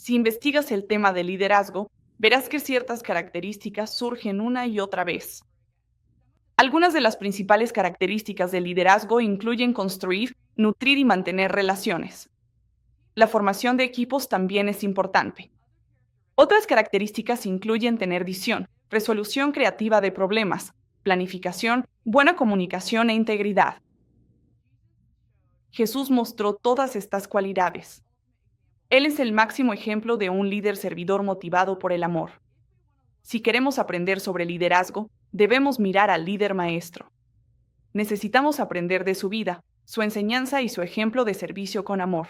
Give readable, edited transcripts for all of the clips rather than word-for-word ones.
Si investigas el tema de liderazgo, verás que ciertas características surgen una y otra vez. Algunas de las principales características del liderazgo incluyen construir, nutrir y mantener relaciones. La formación de equipos también es importante. Otras características incluyen tener visión, resolución creativa de problemas, planificación, buena comunicación e integridad. Jesús mostró todas estas cualidades. Él es el máximo ejemplo de un líder servidor motivado por el amor. Si queremos aprender sobre liderazgo, debemos mirar al líder maestro. Necesitamos aprender de su vida, su enseñanza y su ejemplo de servicio con amor.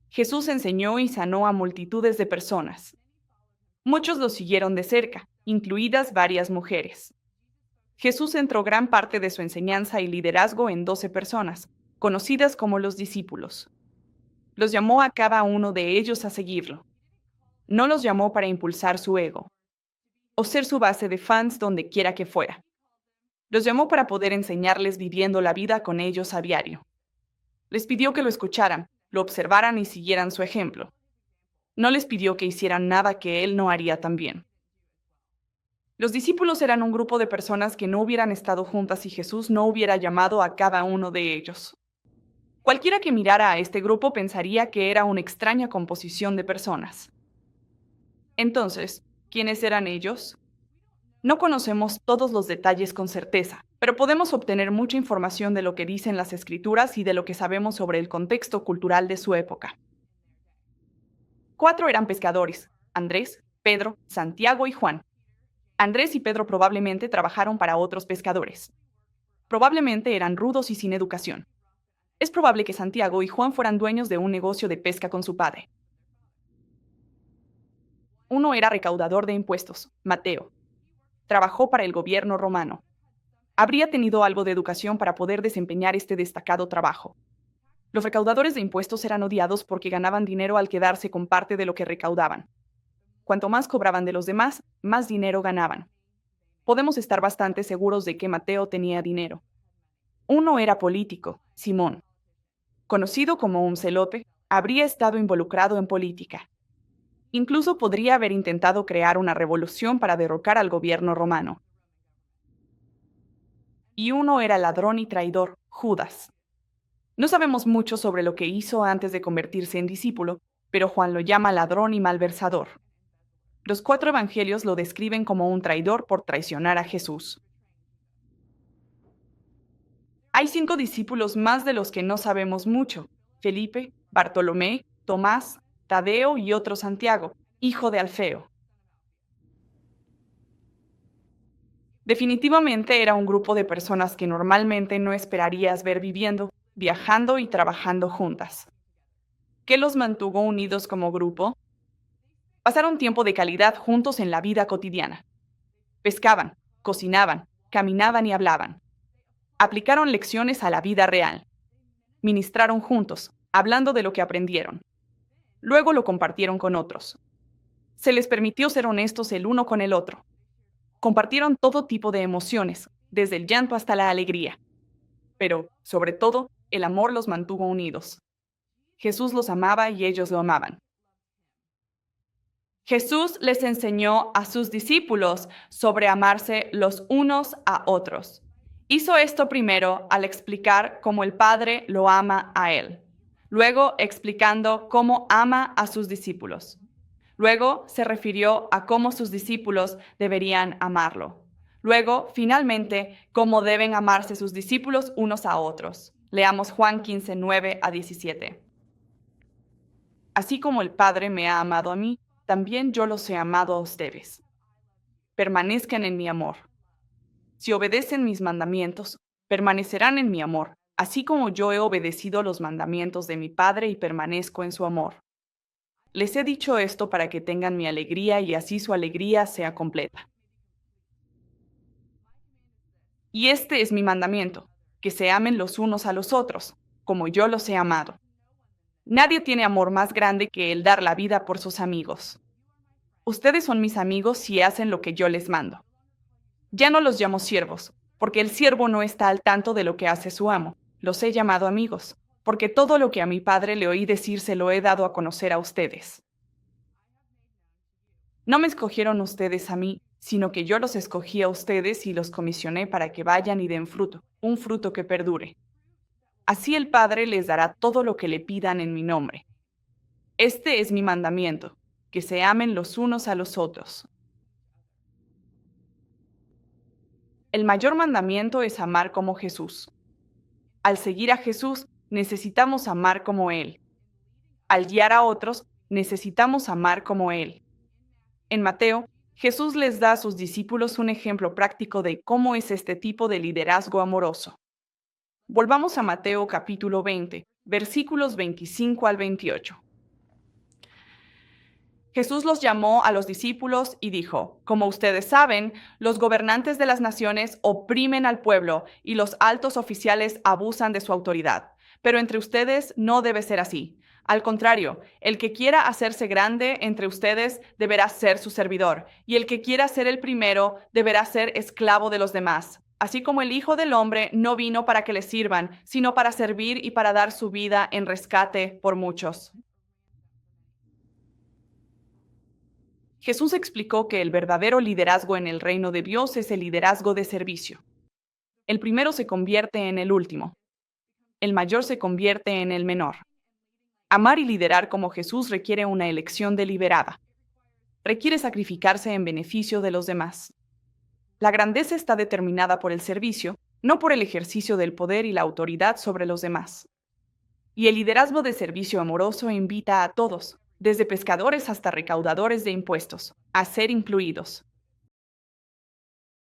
Jesús enseñó y sanó a multitudes de personas. Muchos lo siguieron de cerca, incluidas varias mujeres. Jesús centró gran parte de su enseñanza y liderazgo en 12 personas, conocidas como los discípulos. Los llamó a cada uno de ellos a seguirlo. No los llamó para impulsar su ego o ser su base de fans donde quiera que fuera. Los llamó para poder enseñarles viviendo la vida con ellos a diario. Les pidió que lo escucharan, lo observaran y siguieran su ejemplo. No les pidió que hicieran nada que él no haría también. Los discípulos eran un grupo de personas que no hubieran estado juntas si Jesús no hubiera llamado a cada uno de ellos. Cualquiera que mirara a este grupo pensaría que era una extraña composición de personas. Entonces, ¿quiénes eran ellos? No conocemos todos los detalles con certeza, pero podemos obtener mucha información de lo que dicen las Escrituras y de lo que sabemos sobre el contexto cultural de su época. 4 eran pescadores: Andrés, Pedro, Santiago y Juan. Andrés y Pedro probablemente trabajaron para otros pescadores. Probablemente eran rudos y sin educación. Es probable que Santiago y Juan fueran dueños de un negocio de pesca con su padre. Uno era recaudador de impuestos, Mateo. Trabajó para el gobierno romano. Habría tenido algo de educación para poder desempeñar este destacado trabajo. Los recaudadores de impuestos eran odiados porque ganaban dinero al quedarse con parte de lo que recaudaban. Cuanto más cobraban de los demás, más dinero ganaban. Podemos estar bastante seguros de que Mateo tenía dinero. Uno era político, Simón. Conocido como un celote, habría estado involucrado en política. Incluso podría haber intentado crear una revolución para derrocar al gobierno romano. Y uno era ladrón y traidor, Judas. No sabemos mucho sobre lo que hizo antes de convertirse en discípulo, pero Juan lo llama ladrón y malversador. Los 4 evangelios lo describen como un traidor por traicionar a Jesús. Hay 5 discípulos más de los que no sabemos mucho: Felipe, Bartolomé, Tomás, Tadeo y otro Santiago, hijo de Alfeo. Definitivamente era un grupo de personas que normalmente no esperarías ver viviendo, viajando y trabajando juntas. ¿Qué los mantuvo unidos como grupo? Pasaron tiempo de calidad juntos en la vida cotidiana. Pescaban, cocinaban, caminaban y hablaban. Aplicaron lecciones a la vida real. Ministraron juntos, hablando de lo que aprendieron. Luego lo compartieron con otros. Se les permitió ser honestos el uno con el otro. Compartieron todo tipo de emociones, desde el llanto hasta la alegría. Pero, sobre todo, el amor los mantuvo unidos. Jesús los amaba y ellos lo amaban. Jesús les enseñó a sus discípulos sobre amarse los unos a otros. Hizo esto primero al explicar cómo el Padre lo ama a él. Luego explicando cómo ama a sus discípulos. Luego se refirió a cómo sus discípulos deberían amarlo. Luego, finalmente, cómo deben amarse sus discípulos unos a otros. Leamos Juan 15, 9-17. Así como el Padre me ha amado a mí, también yo los he amado a ustedes. Permanezcan en mi amor. Si obedecen mis mandamientos, permanecerán en mi amor, así como yo he obedecido los mandamientos de mi Padre y permanezco en su amor. Les he dicho esto para que tengan mi alegría y así su alegría sea completa. Y este es mi mandamiento, que se amen los unos a los otros, como yo los he amado. Nadie tiene amor más grande que el dar la vida por sus amigos. Ustedes son mis amigos si hacen lo que yo les mando. Ya no los llamo siervos, porque el siervo no está al tanto de lo que hace su amo. Los he llamado amigos. porque todo lo que a mi Padre le oí decir se lo he dado a conocer a ustedes. No me escogieron ustedes a mí, sino que yo los escogí a ustedes y los comisioné para que vayan y den fruto, un fruto que perdure. Así el Padre les dará todo lo que le pidan en mi nombre. Este es mi mandamiento, que se amen los unos a los otros. El mayor mandamiento es amar como Jesús. Al seguir a Jesús, necesitamos amar como Él. Al guiar a otros, necesitamos amar como Él. En Mateo, Jesús les da a sus discípulos un ejemplo práctico de cómo es este tipo de liderazgo amoroso. Volvamos a Mateo capítulo 20, versículos 25 al 28. Jesús los llamó a los discípulos y dijo: Como ustedes saben, los gobernantes de las naciones oprimen al pueblo y los altos oficiales abusan de su autoridad. Pero entre ustedes no debe ser así. Al contrario, el que quiera hacerse grande entre ustedes deberá ser su servidor, y el que quiera ser el primero deberá ser esclavo de los demás. Así como el Hijo del Hombre no vino para que le sirvan, sino para servir y para dar su vida en rescate por muchos. Jesús explicó que el verdadero liderazgo en el reino de Dios es el liderazgo de servicio. El primero se convierte en el último. El mayor se convierte en el menor. Amar y liderar como Jesús requiere una elección deliberada. Requiere sacrificarse en beneficio de los demás. La grandeza está determinada por el servicio, no por el ejercicio del poder y la autoridad sobre los demás. Y el liderazgo de servicio amoroso invita a todos, desde pescadores hasta recaudadores de impuestos, a ser incluidos.